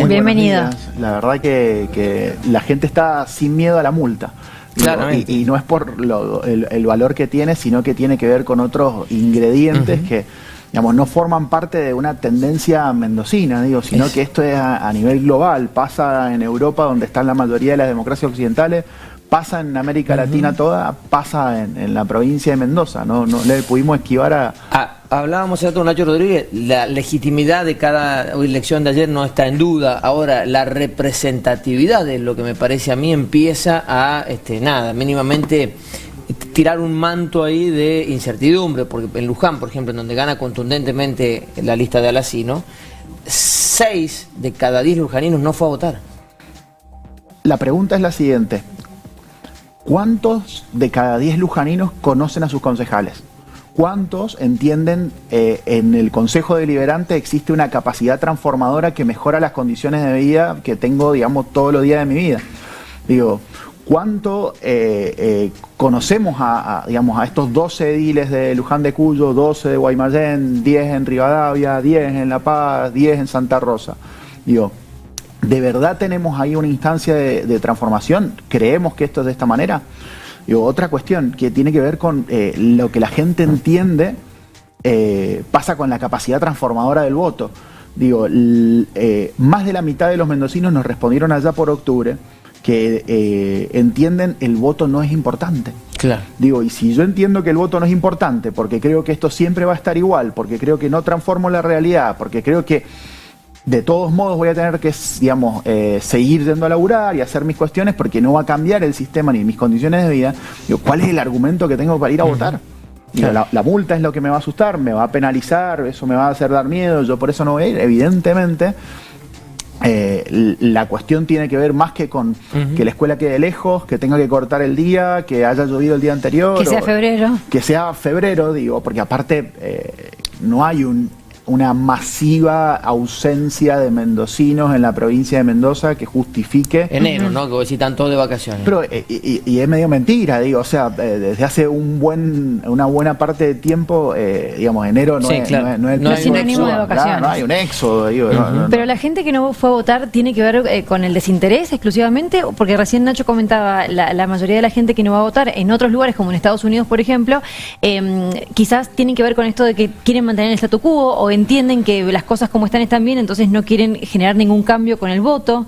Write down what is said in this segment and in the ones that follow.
Muy bienvenido. La verdad que la gente está sin miedo a la multa. Claramente. Y no es por el valor que tiene, sino que tiene que ver con otros ingredientes que, digamos, no forman parte de una tendencia mendocina, sino que esto es a nivel global. Pasa en Europa, donde están la mayoría de las democracias occidentales, pasa en América Latina toda, pasa en la provincia de Mendoza. No le pudimos esquivar a... Hablábamos hace rato con Nacho Rodríguez, la legitimidad de cada elección de ayer no está en duda. Ahora, la representatividad es lo que me parece a mí empieza a, mínimamente tirar un manto ahí de incertidumbre, porque en Luján, por ejemplo, en donde gana contundentemente la lista de Alacino, 6 de cada 10 lujaninos no fue a votar. La pregunta es la siguiente: ¿cuántos de cada 10 lujaninos conocen a sus concejales? ¿Cuántos entienden en el Consejo Deliberante existe una capacidad transformadora que mejora las condiciones de vida que tengo, digamos, todos los días de mi vida? ¿Cuánto conocemos digamos, a estos 12 ediles de Luján de Cuyo, 12 de Guaymallén, 10 en Rivadavia, 10 en La Paz, 10 en Santa Rosa? ¿De verdad tenemos ahí una instancia de transformación? ¿Creemos que esto es de esta manera? Otra cuestión que tiene que ver con lo que la gente entiende pasa con la capacidad transformadora del voto. Más de la mitad de los mendocinos nos respondieron allá por octubre que entienden el voto no es importante. Claro. Y si yo entiendo que el voto no es importante, porque creo que esto siempre va a estar igual, porque creo que no transformo la realidad, porque creo que de todos modos voy a tener que, digamos, seguir yendo a laburar y hacer mis cuestiones porque no va a cambiar el sistema ni mis condiciones de vida, ¿cuál es el argumento que tengo para ir a votar? Claro. La multa es lo que me va a asustar, me va a penalizar, eso me va a hacer dar miedo, yo por eso no voy a ir. Evidentemente, la cuestión tiene que ver más que con que la escuela quede lejos, que tenga que cortar el día, que haya llovido el día anterior. Que sea febrero. Que sea febrero, porque aparte no hay una masiva ausencia de mendocinos en la provincia de Mendoza que justifique... Enero, ¿no? Que están todos de vacaciones. Pero, y es medio mentira, desde hace una buena parte de tiempo, digamos, enero no, sí, es, claro. no es no es sinónimo de vacaciones. Claro, no hay un éxodo, Pero la gente que no fue a votar tiene que ver con el desinterés exclusivamente, porque recién Nacho comentaba, la mayoría de la gente que no va a votar en otros lugares, como en Estados Unidos, por ejemplo, quizás tienen que ver con esto de que quieren mantener el statu quo o entienden que las cosas como están bien, entonces no quieren generar ningún cambio con el voto.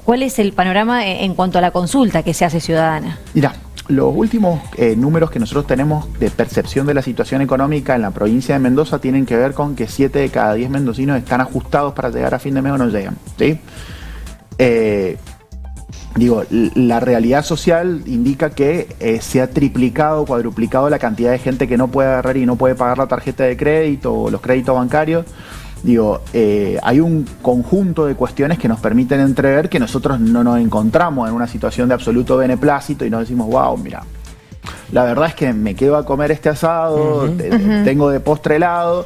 ¿Cuál es el panorama en cuanto a la consulta que se hace ciudadana? Mira, los últimos números que nosotros tenemos de percepción de la situación económica en la provincia de Mendoza tienen que ver con que 7 de cada 10 mendocinos están ajustados para llegar a fin de mes o no llegan, ¿sí? La realidad social indica que se ha triplicado o cuadruplicado la cantidad de gente que no puede agarrar y no puede pagar la tarjeta de crédito o los créditos bancarios. Hay un conjunto de cuestiones que nos permiten entrever que nosotros no nos encontramos en una situación de absoluto beneplácito y nos decimos, wow, mira, la verdad es que me quedo a comer este asado, tengo de postre helado,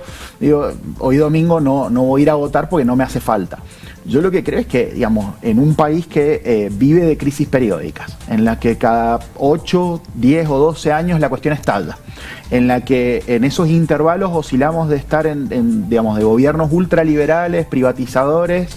hoy domingo no voy a ir a votar porque no me hace falta. Yo lo que creo es que, digamos, en un país que vive de crisis periódicas, en la que cada 8, 10 o 12 años la cuestión estalla, en la que en esos intervalos oscilamos de estar digamos, de gobiernos ultraliberales, privatizadores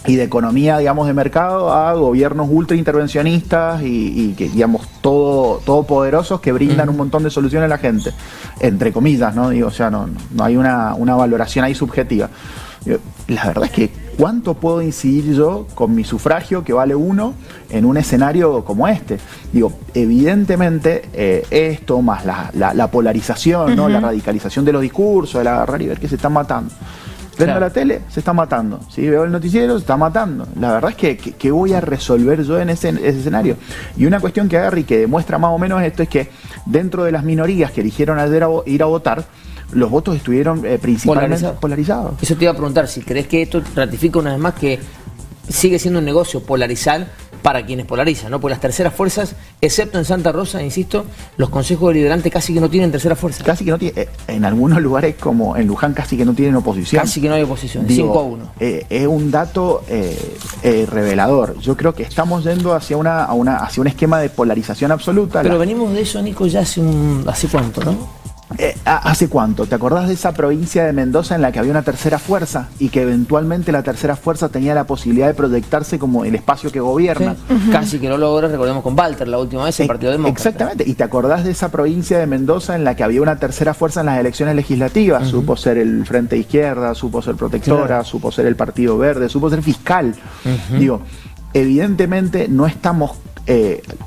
y de economía, digamos, de mercado a gobiernos ultraintervencionistas y que, digamos, todopoderosos que brindan un montón de soluciones a la gente, entre comillas, ¿no? No hay una valoración ahí subjetiva. La verdad es que ¿cuánto puedo incidir yo con mi sufragio, que vale 1, en un escenario como este? Evidentemente esto más la polarización, ¿no? La radicalización de los discursos, el agarrar y ver que se están matando. Vendo la tele, se está matando. ¿Sí? Veo el noticiero, se está matando. La verdad es que ¿qué voy a resolver yo en ese escenario? Y una cuestión que agarra y que demuestra más o menos esto es que dentro de las minorías que eligieron ayer ir a votar, los votos estuvieron principalmente polarizados. Eso te iba a preguntar, si crees que esto ratifica una vez más que sigue siendo un negocio polarizar para quienes polarizan, ¿no? Porque las terceras fuerzas, excepto en Santa Rosa, insisto, los consejos deliberantes casi que no tienen tercera fuerza. Casi que no tiene, en algunos lugares como en Luján casi que no tienen oposición. Casi que no hay oposición, 5-1. Es un dato revelador. Yo creo que estamos yendo hacia hacia un esquema de polarización absoluta. Pero venimos de eso, Nico, ya hace cuánto, ¿no? ¿Hace cuánto? ¿Te acordás de esa provincia de Mendoza en la que había una tercera fuerza y que eventualmente la tercera fuerza tenía la posibilidad de proyectarse como el espacio que gobierna? Sí. Casi que no logra, recordemos con Walter la última vez, el Partido Demócrata. Exactamente. ¿Y te acordás de esa provincia de Mendoza en la que había una tercera fuerza en las elecciones legislativas? Supo ser el Frente de Izquierda, supo ser Protectora, supo ser el Partido Verde, supo ser Fiscal. Digo, evidentemente no estamos...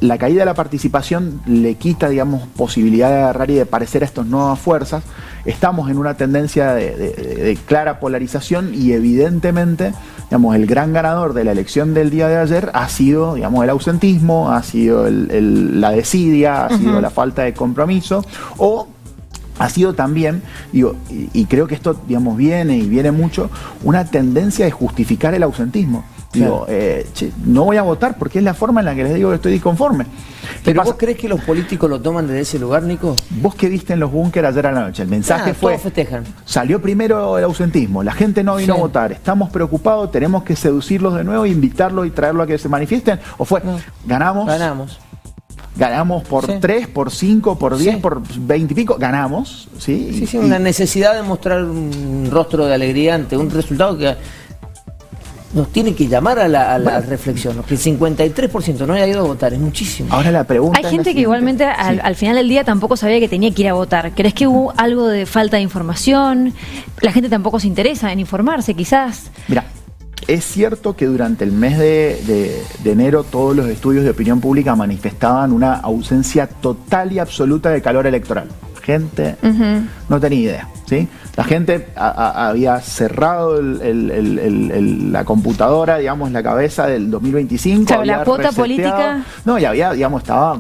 la caída de la participación le quita, digamos, posibilidad de agarrar y de parecer a estas nuevas fuerzas. Estamos en una tendencia de clara polarización y evidentemente, digamos, el gran ganador de la elección del día de ayer ha sido, digamos, el ausentismo, ha sido la desidia, ha sido la falta de compromiso, o ha sido también, digo, y creo que esto, digamos, viene mucho, una tendencia de justificar el ausentismo. Digo, no voy a votar porque es la forma en la que les digo que estoy disconforme. ¿Pero vos crees que los políticos lo toman desde ese lugar, Nico? ¿Vos qué viste en los búnkeres ayer a la noche? El mensaje fue, todos festejan. Salió primero el ausentismo, la gente no vino a votar, estamos preocupados, tenemos que seducirlos de nuevo, invitarlos y traerlos a que se manifiesten. ¿O fue, ganamos por 3, por 5, por 10, por 20 y pico, ganamos? Sí, una necesidad de mostrar un rostro de alegría ante un resultado que nos tiene que llamar a la reflexión. Que el 53% no haya ido a votar, es muchísimo. Ahora la pregunta hay gente que igualmente al final del día tampoco sabía que tenía que ir a votar. ¿Crees que hubo algo de falta de información? La gente tampoco se interesa en informarse, quizás. Mira, es cierto que durante el mes de enero todos los estudios de opinión pública manifestaban una ausencia total y absoluta de calor electoral. Gente no tenía idea, ¿sí? La gente había cerrado la computadora, digamos, la cabeza del 2025. Claro, la cuota política. No, y había, digamos, estaba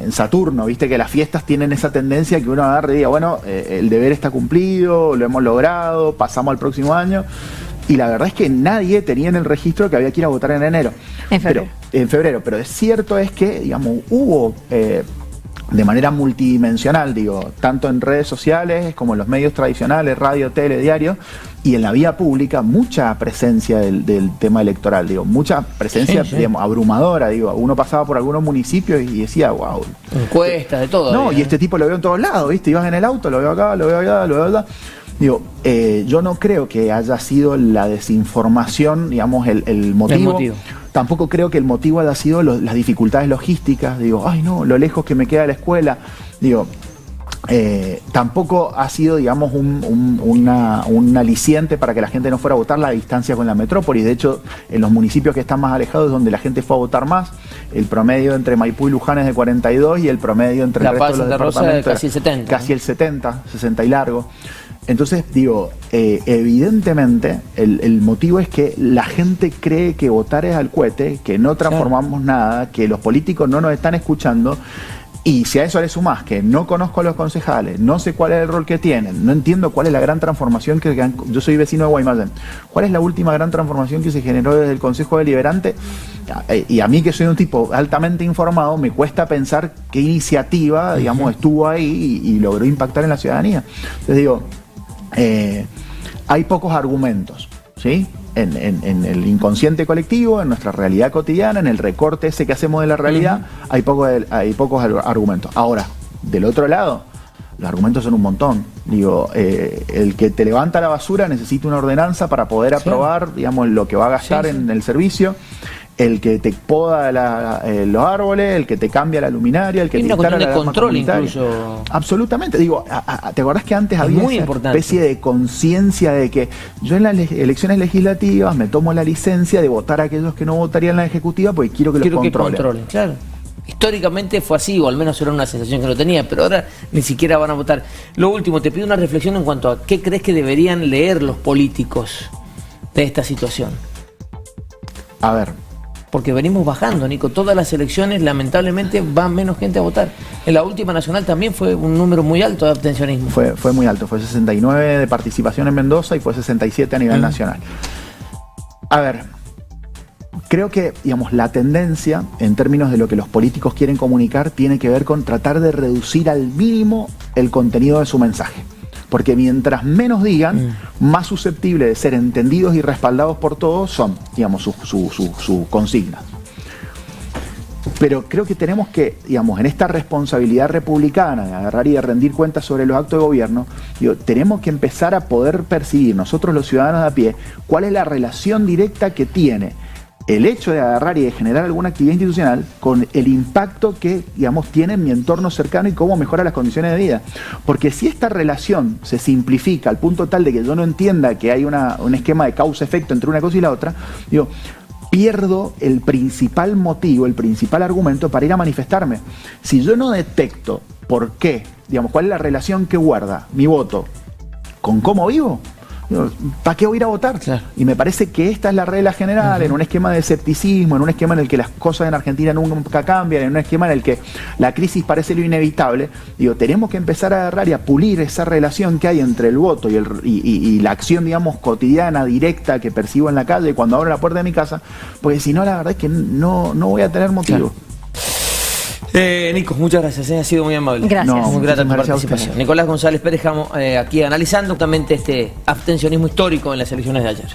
en Saturno, viste que las fiestas tienen esa tendencia que uno agarra y diga, bueno, el deber está cumplido, lo hemos logrado, pasamos al próximo año. Y la verdad es que nadie tenía en el registro que había que ir a votar en enero. En febrero. Pero es cierto es que, digamos, hubo... de manera multidimensional, digo, tanto en redes sociales como en los medios tradicionales, radio, tele, diario, y en la vía pública, mucha presencia del tema electoral, digo, mucha presencia, digamos, abrumadora, digo, uno pasaba por algunos municipios y decía, wow. Encuestas, de todo. No, y este tipo lo veo en todos lados, ¿viste? Ibas en el auto, lo veo acá, lo veo allá, lo veo allá. Digo, yo no creo que haya sido la desinformación, digamos, el motivo. Tampoco creo que el motivo haya sido las dificultades logísticas. Digo, ay no, lo lejos que me queda de la escuela. Digo, tampoco ha sido, digamos, un aliciente para que la gente no fuera a votar la distancia con la metrópolis. De hecho, en los municipios que están más alejados es donde la gente fue a votar más. El promedio entre Maipú y Luján es de 42 y el promedio entre el resto de los departamentos casi el 70. Casi el 70, 60 y largo. Entonces, digo, evidentemente el motivo es que la gente cree que votar es al cohete, que no transformamos nada, que los políticos no nos están escuchando. Y si a eso le sumás que no conozco a los concejales, no sé cuál es el rol que tienen, no entiendo cuál es la gran transformación que han... Yo soy vecino de Guaymallén. ¿Cuál es la última gran transformación que se generó desde el Consejo Deliberante? Y a mí, que soy un tipo altamente informado, me cuesta pensar qué iniciativa, digamos, estuvo ahí y logró impactar en la ciudadanía. Entonces digo, hay pocos argumentos, ¿sí? En el inconsciente colectivo, en nuestra realidad cotidiana, en el recorte ese que hacemos de la realidad, hay pocos argumentos. Ahora, del otro lado, los argumentos son un montón. Digo, el que te levanta la basura necesita una ordenanza para poder aprobar, digamos, lo que va a gastar en el servicio. El que te poda los árboles, el que te cambia la luminaria, el que te instala la alarma control comunitaria. Incluso. Absolutamente. Digo, ¿te acordás que antes había esa especie de conciencia de que yo en las elecciones legislativas me tomo la licencia de votar a aquellos que no votarían en la ejecutiva porque quiero que los controlen? Claro. Históricamente fue así, o al menos era una sensación que lo tenía, pero ahora ni siquiera van a votar. Lo último, te pido una reflexión en cuanto a qué crees que deberían leer los políticos de esta situación. A ver. Porque venimos bajando, Nico. Todas las elecciones, lamentablemente, va menos gente a votar. En la última nacional también fue un número muy alto de abstencionismo. Fue muy alto. Fue 69 de participación en Mendoza y fue 67 a nivel nacional. A ver, creo que, digamos, la tendencia, en términos de lo que los políticos quieren comunicar, tiene que ver con tratar de reducir al mínimo el contenido de su mensaje. Porque mientras menos digan, más susceptibles de ser entendidos y respaldados por todos son, digamos, sus consignas. Pero creo que tenemos que, digamos, en esta responsabilidad republicana de agarrar y de rendir cuentas sobre los actos de gobierno, tenemos que empezar a poder percibir nosotros los ciudadanos de a pie cuál es la relación directa que tiene el hecho de agarrar y de generar alguna actividad institucional con el impacto que, digamos, tiene en mi entorno cercano y cómo mejora las condiciones de vida. Porque si esta relación se simplifica al punto tal de que yo no entienda que hay un esquema de causa-efecto entre una cosa y la otra, pierdo el principal motivo, el principal argumento para ir a manifestarme. Si yo no detecto por qué, digamos, cuál es la relación que guarda mi voto con cómo vivo, ¿para qué voy a ir a votar? Claro. Y me parece que esta es la regla general, en un esquema de escepticismo, en un esquema en el que las cosas en Argentina nunca cambian, en un esquema en el que la crisis parece lo inevitable. Tenemos que empezar a agarrar y a pulir esa relación que hay entre el voto y la acción, digamos, cotidiana, directa que percibo en la calle cuando abro la puerta de mi casa, porque si no, la verdad es que no voy a tener motivo. Claro. Nico, muchas gracias, ha sido muy amable. Gracias. Muy grata tu Gracias participación. Nicolás González Pérez, aquí analizando justamente este abstencionismo histórico en las elecciones de ayer.